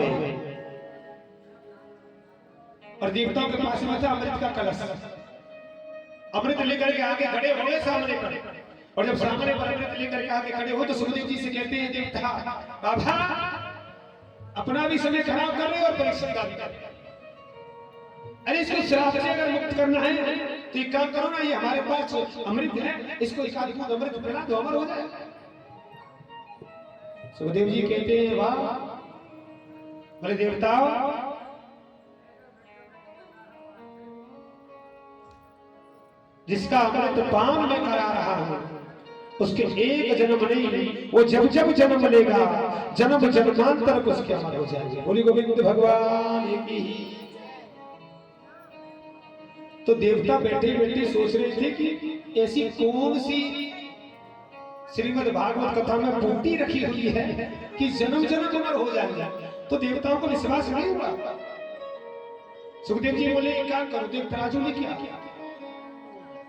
गए और देवताओं के पास में था अमृत का कलश। अमृत लेकर के आगे खड़े हो गए सामने पर, और जब सामने पर अमृत लेकर के आगे खड़े हो तो सुखदेव जी से कहते हैं देवता बाबा अपना भी समय खराब कर रहे हो और परीक्षित का भी कर रहे हो। अरे इसको श्राप से अगर मुक्त करना है तो एक काम करो ना, ये हमारे पास अमृत है, इसको एक आध बूंद अमृत पिला दो, अमर हो जाए। सुखदेव जी कहते हैं वाह, बोले देवताओं जिसका अमृत पान में करा रहा हूं उसके एक जन्म नहीं, वो जब जब जन्म लेगा जन्म जन्मांतर उसके अमर हो जाएंगे। बोली गोविंद भगवान की। तो देवता बैठे बैठे सोच रहे थे कि ऐसी कौन सी श्रीमद् भागवत कथा में बूटी रखी हुई है कि जन्म जन्म अमर हो जाएगा। तो देवताओं को विश्वास नहीं हुआ। सुखदेव जी बोले एक काम करो, देव तराजू ने किया,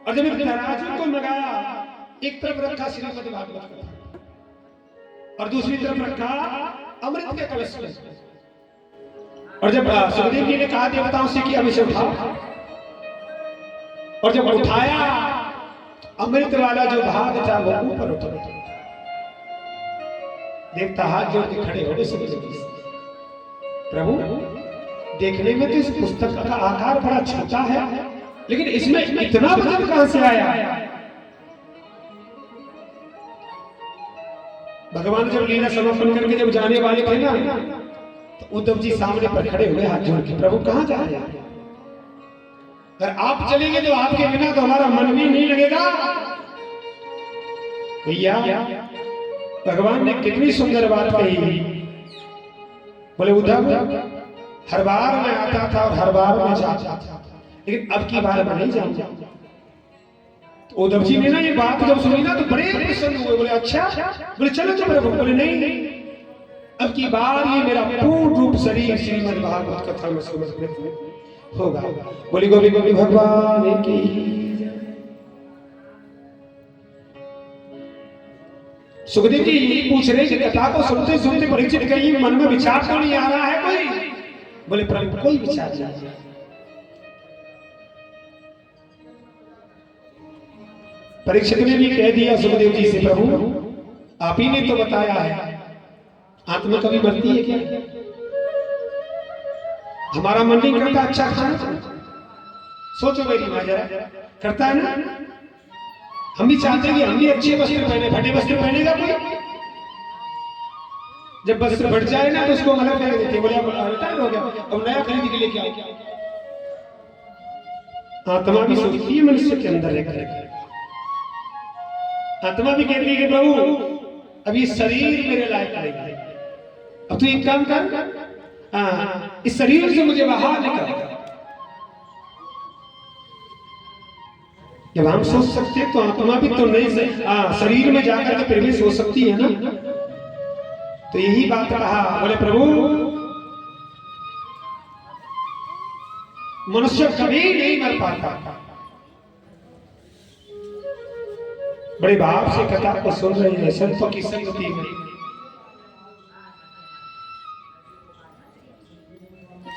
और जब तराजू को लगाया एक तरफ रखा श्रीमद् भागवत कथा और दूसरी तरफ रखा अमृत के कलश में, और जब सुखदेव जी ने कहा देवताओं से कि अब इसे उठाओ, और जब उठाया अमृत वाला जो भाग था वो ऊपर उठ गया। देवता हाथ जोड़ के खड़े हो गए सुखदेव जी से, प्रभु देखने में तो इस पुस्तक का आकार बड़ा छोटा है, लेकिन इसमें इतना भाग कहां से आया? भगवान जब लीला समापन करके जब जाने वाले थे ना, तो उद्धव जी सामने पर खड़े हुए हाथ जोड़ के, प्रभु कहां जा रहे हैं? अगर आप चलेंगे तो आपके बिना तो हमारा मन भी नहीं लगेगा। भैया भगवान ने कितनी सुंदर बात कही। बोले उद्धव हर बार मैं आता था और हर बार मैं जाता था, लेकिन अब की बार मैं नहीं जाऊंगा। तो उद्धव जी ने ना ये बात जब सुनी ना तो बड़े प्रसन्न हुए। बोले अच्छा, बोले चलो तो प्रभु। बोले नहीं, अब की बार ये मेरा पूर्ण रूप शरीर श्रीमद् भागवत कथा में समर्पित होगा। बोली गोविंद भगवान की। सुखदेव जी यही पूछ रहे कि कथा को सुनते सुनते परीक्षित कहीं मन में विचार तो नहीं आ रहा है कोई? बोले प्रभु कोई विचार नहीं। परीक्षित ने भी कह दिया सुखदेव जी से, प्रभु आप ही ने तो बताया है आत्मा कभी मरती है क्या? हमारा मन नहीं करता अच्छा खाना? सोचो मेरी मां जरा, करता है ना? हम भी चाहते हैं कि हम भी अच्छे वस्त्र पहने, फटे वस्त्र पहनेगा कोई? जब वस्त्र फट जाए ना तो उसको अलग कर देते, बोले अब रिटायर हो गया, अब नया खरीद के लेके आओ। आत्मा भी सोचती है मनुष्य के अंदर रहकर, आत्मा भी कहती है कि प्रभु अब ये शरीर मेरे लायक नहीं है, अब तू एक काम कर, इस शरीर से मुझे बाहर निकाल। जब हम सोच सकते हैं तो आत्मा भी तो नहीं शरीर में जाकर के फिर भी सोच सकती है ना। तो यही बात कहा, बोले प्रभु मनुष्य कभी नहीं मर पाता। बड़े भाव से कथा को सुन रहे हैं संतों की संगति में।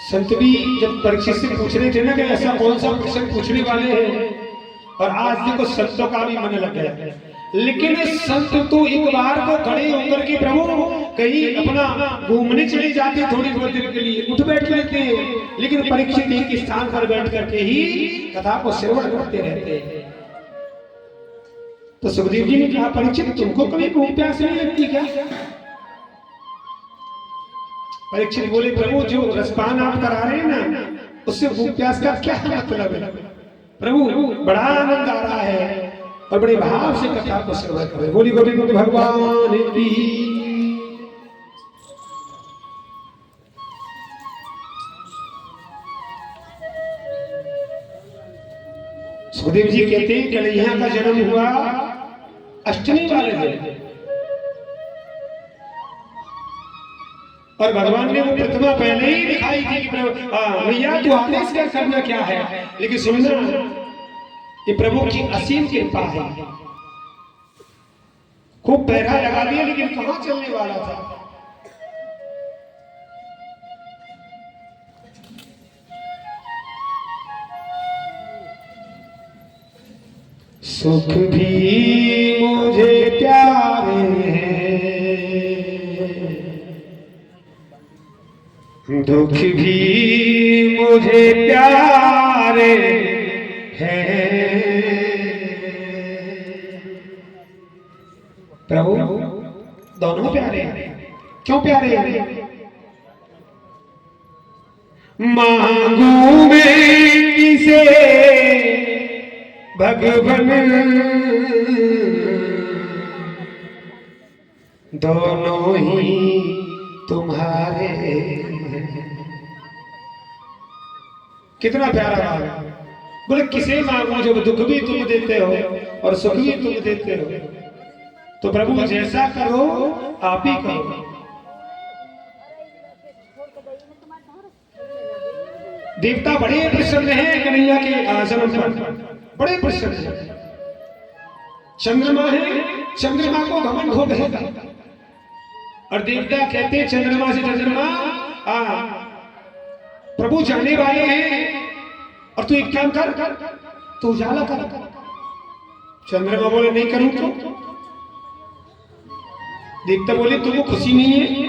संत भी जब परीक्षित से पूछ रहे थे ना कि ऐसा कौन सा प्रश्न पूछने वाले हैं, और आज देखो संतों का भी मन लग गया। लेकिन संत तो एक बार को खड़े होकर के प्रभु कहीं अपना घूमने चले जाते थोड़ी बहुत देर के लिए, उठ बैठ लेते हैं, लेकिन परीक्षित एक स्थान पर बैठ करके ही कथा को श्रवण करते रहते हैं। तो सुखदेव जी ने कहा परीक्षित तुमको कभी भूख प्यास नहीं लगती क्या? परीक्षित बोले प्रभु जो रसपान आप करा रहे हैं ना उससे भूख प्यास का क्या मतलब है? प्रभु बड़ा आनंद आ रहा है और बड़े भाव से कथा को श्रवण कर रहे। बोली गोविंद भगवान की। सुखदेव जी कहते हैं कन्हैया का जन्म हुआ अष्टमी वाले दिन, और भगवान ने वो प्रतिमा पहले ही दिखाई थी कि भैया तू आदेश क्या करना क्या है, लेकिन सुनना ये प्रभु की असीम कृपा है। खूब पहरा लगा दिया लेकिन कहां चलने वाला था। सुख भी मुझे प्यारे हैं, दुख भी मुझे प्यारे हैं। प्रभु दोनों प्यारे हैं। क्यों प्यारे हैं? मांगू मैं किसे भगवन, दोनों ही तुम्हारे। कितना प्यारा बात। बोले किसे मांगो जब दुख भी तुम देते हो और सुख भी तुम देते हो। तो प्रभु जैसा करो आप ही करो। देवता बड़े प्रसन्न हैं कन्हैया के जन्म पर, बड़े प्रसन्न हैं। चंद्रमा है, चंद्रमा को घमंड हो गया और देवता कहते हैं चंद्रमा से चंद्रमा प्रभु जाने वाले हैं और तू एक काम कर, तू उजाला कर। चंद्रमा बोले नहीं करूं तो? देवता बोले तुमको खुशी नहीं है?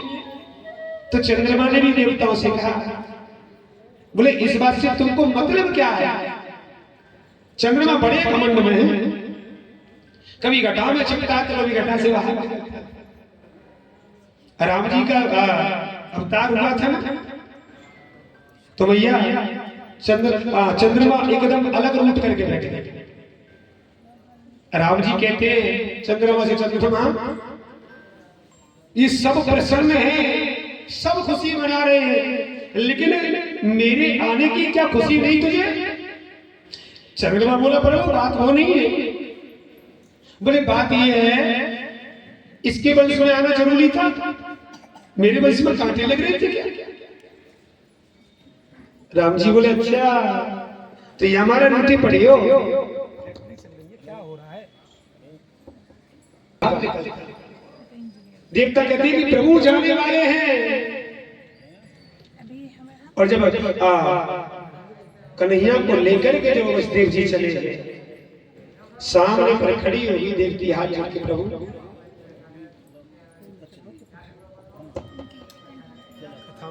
तो चंद्रमा ने भी देवताओं से कहा, बोले इस बात से तुमको मतलब क्या है? चंद्रमा बड़े घमंड में है, कभी घटा में छिपता तो कभी घटा से बाहर। राम जी का अवतार हुआ था ना, तो भैया चंद्रमा एकदम अलग रूप करके बैठे। राम जी कहते हैं चंद्रमा से चंद्रमा ये सब प्रसन्न है, सब खुशी मना रहे हैं, लेकिन मेरे आने की क्या खुशी नहीं तुझे? चंद्रमा बोला प्रभु बात वो नहीं है। बोले बात ये है इसके वंश में आना जरूरी था, मेरे वंश में कांटे लग रहे थे क्या? राम जी बोले अच्छा तो ये हमारा रोटी पड़ी हो। क्या हो रहा है? देवता कहते हैं कि प्रभु जाने वाले हैं। और जब कन्हैया को लेकर के जब वसुदेव जी चले गए, सामने पर खड़ी होगी देवती हाथ जोड़ के प्रभु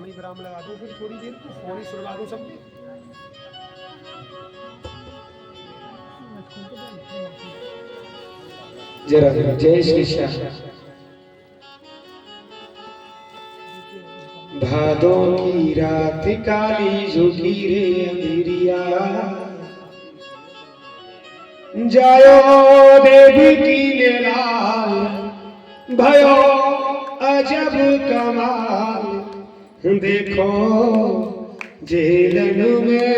विराम लगा दो, फिर थोड़ी देर फोन ही सुनवा दो सबको। जरा जय श्री श्याम। भादों की रात काली झुकी रे अंधेरिया, जायो देवी की लाल भयो अजब कमाल। देखो जेलन में